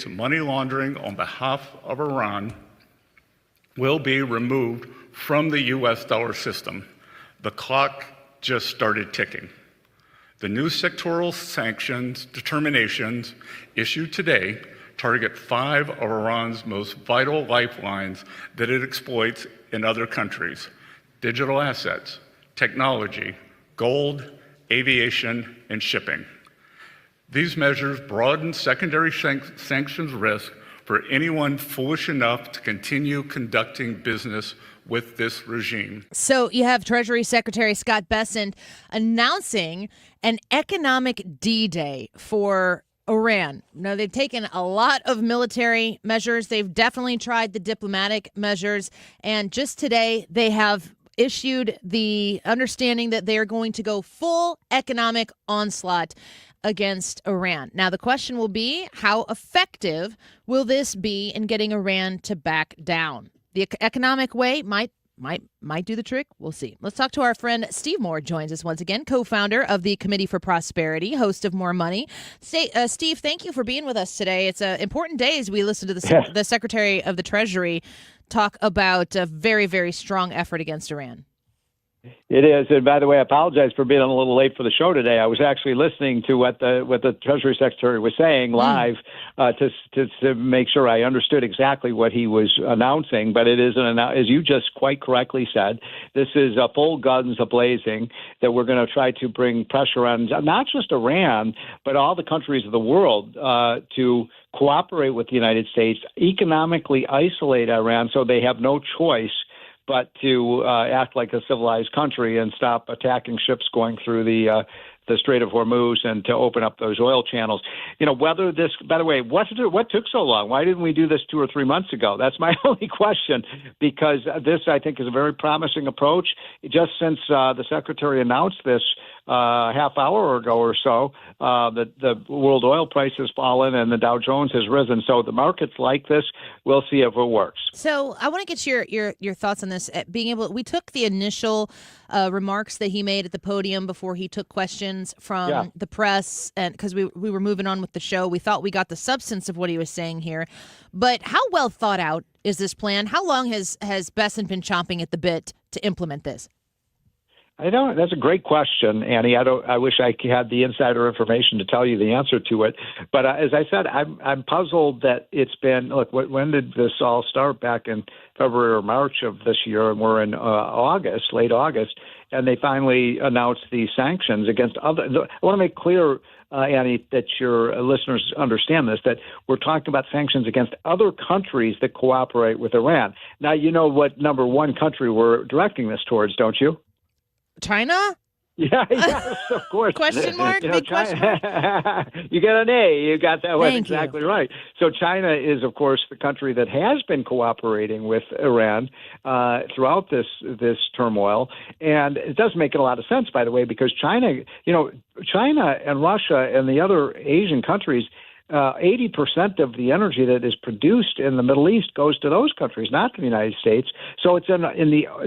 money laundering on behalf of Iran will be removed from the U.S. dollar system. The clock just started ticking. The new sectoral sanctions determinations issued today target 5 of Iran's most vital lifelines that it exploits in other countries: digital assets, technology, gold, aviation, and shipping. These measures broaden secondary sanctions risk for anyone foolish enough to continue conducting business with this regime. So you have Treasury Secretary Scott Bessent announcing an economic D-Day for Iran. Now, they've taken a lot of military measures. They've definitely tried the diplomatic measures. And just today, they have issued the understanding that they are going to go full economic onslaught against Iran. Now, the question will be, how effective will this be in getting Iran to back down? The economic way might do the trick. We'll see. Let's talk to our friend Steve Moore. Joins us once again, co-founder of the Committee for Prosperity, host of More Money. Steve, thank you for being with us today. It's an important day as we listen to the Secretary of the Treasury talk about a very, very strong effort against Iran. It is. And by the way, I apologize for being a little late for the show today. I was actually listening to what the Treasury Secretary was saying live to make sure I understood exactly what he was announcing. But it is, as you just quite correctly said, this is a full guns a-blazing that we're going to try to bring pressure on not just Iran, but all the countries of the world to cooperate with the United States, economically isolate Iran so they have no choice but to act like a civilized country and stop attacking ships going through the Strait of Hormuz and to open up those oil channels. You know, whether this, by the way, what took so long? Why didn't we do this 2 or 3 months ago? That's my only question, because this, I think, is a very promising approach. Just since the Secretary announced this half hour ago or so, the world oil price has fallen and the Dow Jones has risen. So the markets like this. We'll see if it works. So I want to get your thoughts on this. We took the initial remarks that he made at the podium before he took questions from the press, and because we were moving on with the show, we thought we got the substance of what he was saying here. But how well thought out is this plan? How long has Bessent been chomping at the bit to implement this? That's a great question, Annie. I wish I had the insider information to tell you the answer to it. But as I said, I'm puzzled that it's been. Look, when did this all start? Back in February or March of this year, and we're in August, late August, and they finally announced these sanctions against other. I want to make clear, Annie, that your listeners understand this, that we're talking about sanctions against other countries that cooperate with Iran. Now, you know what number one country we're directing this towards, don't you? China? Yeah, yes, of course. Question mark? Big question mark? You got an A. You got that one exactly you. right. So China is, of course, the country that has been cooperating with Iran throughout this turmoil. And it does make a lot of sense, by the way, because China and Russia and the other Asian countries, 80% of the energy that is produced in the Middle East goes to those countries, not to the United States. So it's in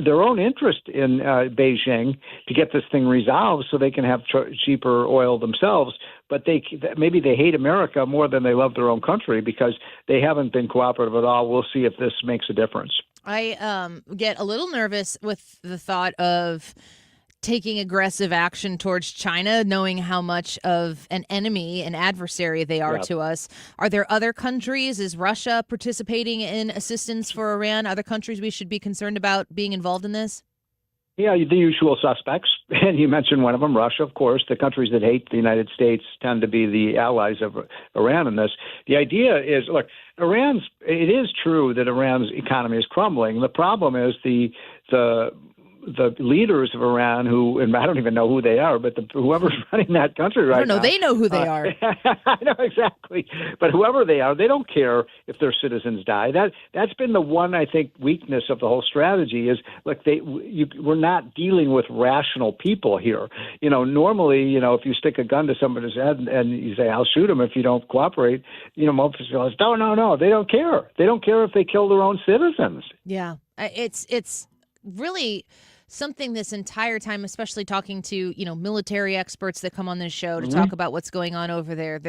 their own interest in Beijing to get this thing resolved so they can have cheaper oil themselves. But maybe they hate America more than they love their own country because they haven't been cooperative at all. We'll see if this makes a difference. I get a little nervous with the thought of taking aggressive action towards China, knowing how much of an enemy, an adversary they are to us. Are there other countries? Is Russia participating in assistance for Iran? Other countries we should be concerned about being involved in this? Yeah, the usual suspects. And you mentioned one of them, Russia, of course. The countries that hate the United States tend to be the allies of Iran in this. The idea is, look, it is true that Iran's economy is crumbling. The problem is the leaders of Iran, and I don't even know who they are, but whoever's running that country right now. They know who they are. I know exactly. But whoever they are, they don't care if their citizens die. That's been the one, I think, weakness of the whole strategy is, look, we're not dealing with rational people here. Normally, if you stick a gun to somebody's head and you say, I'll shoot them if you don't cooperate, most people say, no, they don't care. They don't care if they kill their own citizens. Yeah, it's really something this entire time, especially talking to, military experts that come on this show to talk about what's going on over there.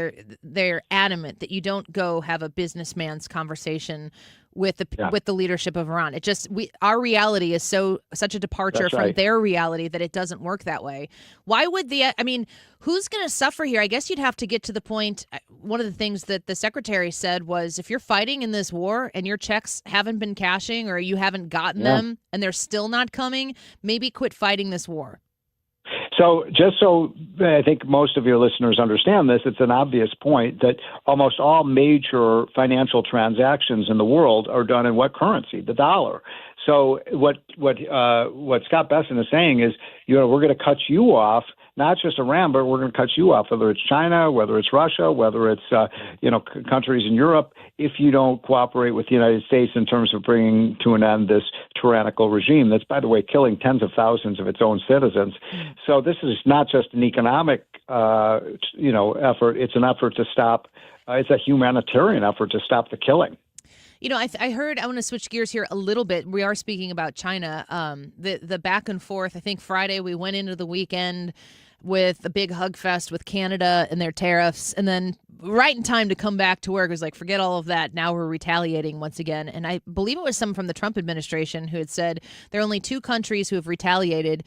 They're adamant that you don't go have a businessman's conversation with the leadership of Iran. It just our reality is such a departure from their reality that it doesn't work that way. Why would who's going to suffer here? I guess you'd have to get to the point. One of the things that the secretary said was, if you're fighting in this war and your checks haven't been cashing or you haven't gotten them and they're still not coming, maybe quit fighting this war. So just so I think most of your listeners understand this, it's an obvious point that almost all major financial transactions in the world are done in what currency? The dollar. So what Scott Bessent is saying is, we're going to cut you off, not just Iran, but we're going to cut you off, whether it's China, whether it's Russia, whether it's countries in Europe, if you don't cooperate with the United States in terms of bringing to an end this tyrannical regime that's, by the way, killing tens of thousands of its own citizens. So this is not just an economic effort; it's an effort to stop. It's a humanitarian effort to stop the killing. I heard, I want to switch gears here a little bit. We are speaking about China. The back and forth, I think Friday we went into the weekend with a big hug fest with Canada and their tariffs. And then right in time to come back to work, it was like, forget all of that. Now we're retaliating once again. And I believe it was someone from the Trump administration who had said there are only two countries who have retaliated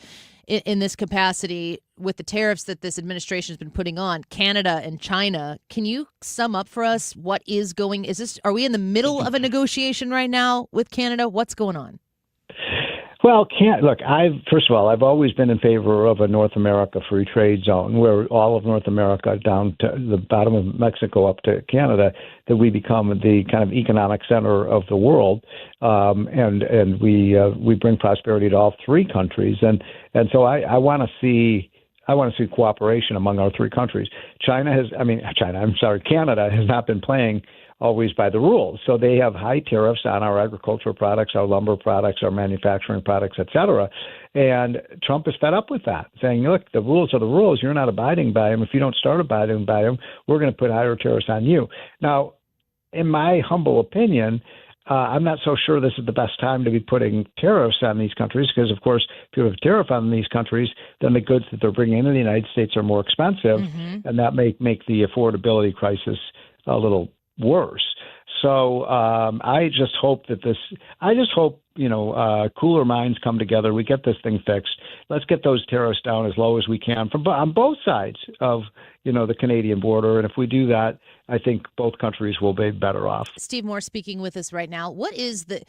in this capacity with the tariffs that this administration has been putting on, Canada and China. Can you sum up for us what is going? Are we in the middle of a negotiation right now with Canada? What's going on? Well, first of all, I've always been in favor of a North America free trade zone where all of North America down to the bottom of Mexico up to Canada, that we become the kind of economic center of the world, and we bring prosperity to all three countries, and so I want to see cooperation among our three countries. Canada has not been playing always by the rules. So they have high tariffs on our agricultural products, our lumber products, our manufacturing products, et cetera. And Trump is fed up with that, saying, look, the rules are the rules. You're not abiding by them. If you don't start abiding by them, we're going to put higher tariffs on you. Now, in my humble opinion, I'm not so sure this is the best time to be putting tariffs on these countries because, of course, if you have a tariff on these countries, then the goods that they're bringing into the United States are more expensive, and that may make the affordability crisis a little worse. So I just hope cooler minds come together. We get this thing fixed. Let's get those tariffs down as low as we can on both sides of the Canadian border. And if we do that, I think both countries will be better off. Steve Moore speaking with us right now. What is the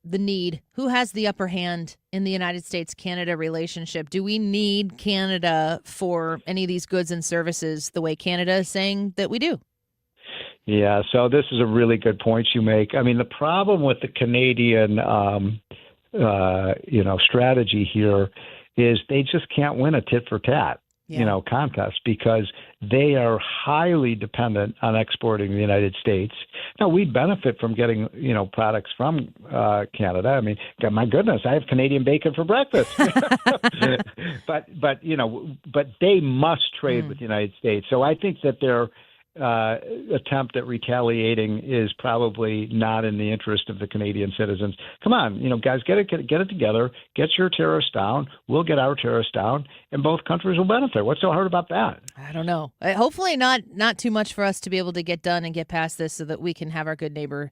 need? Who has the upper hand in the United States-Canada relationship? Do we need Canada for any of these goods and services the way Canada is saying that we do? Yeah, so this is a really good point you make. I mean, the problem with the Canadian, strategy here is they just can't win a tit for tat. Contest because they are highly dependent on exporting to the United States. Now, we'd benefit from getting, products from Canada. I mean, my goodness, I have Canadian bacon for breakfast. but they must trade with the United States. So I think that their attempt at retaliating is probably not in the interest of the Canadian citizens. Come on, guys, get it together. Get your tariffs down. We'll get our tariffs down, and both countries will benefit. What's so hard about that? I don't know. Hopefully, not too much for us to be able to get done and get past this, so that we can have our good neighbors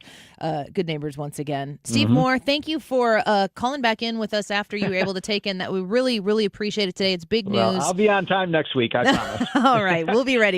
once again. Steve Moore, thank you for calling back in with us after you were able to take in that. We really, really appreciate it today. It's big news. Well, I'll be on time next week. I promise. All right, we'll be ready.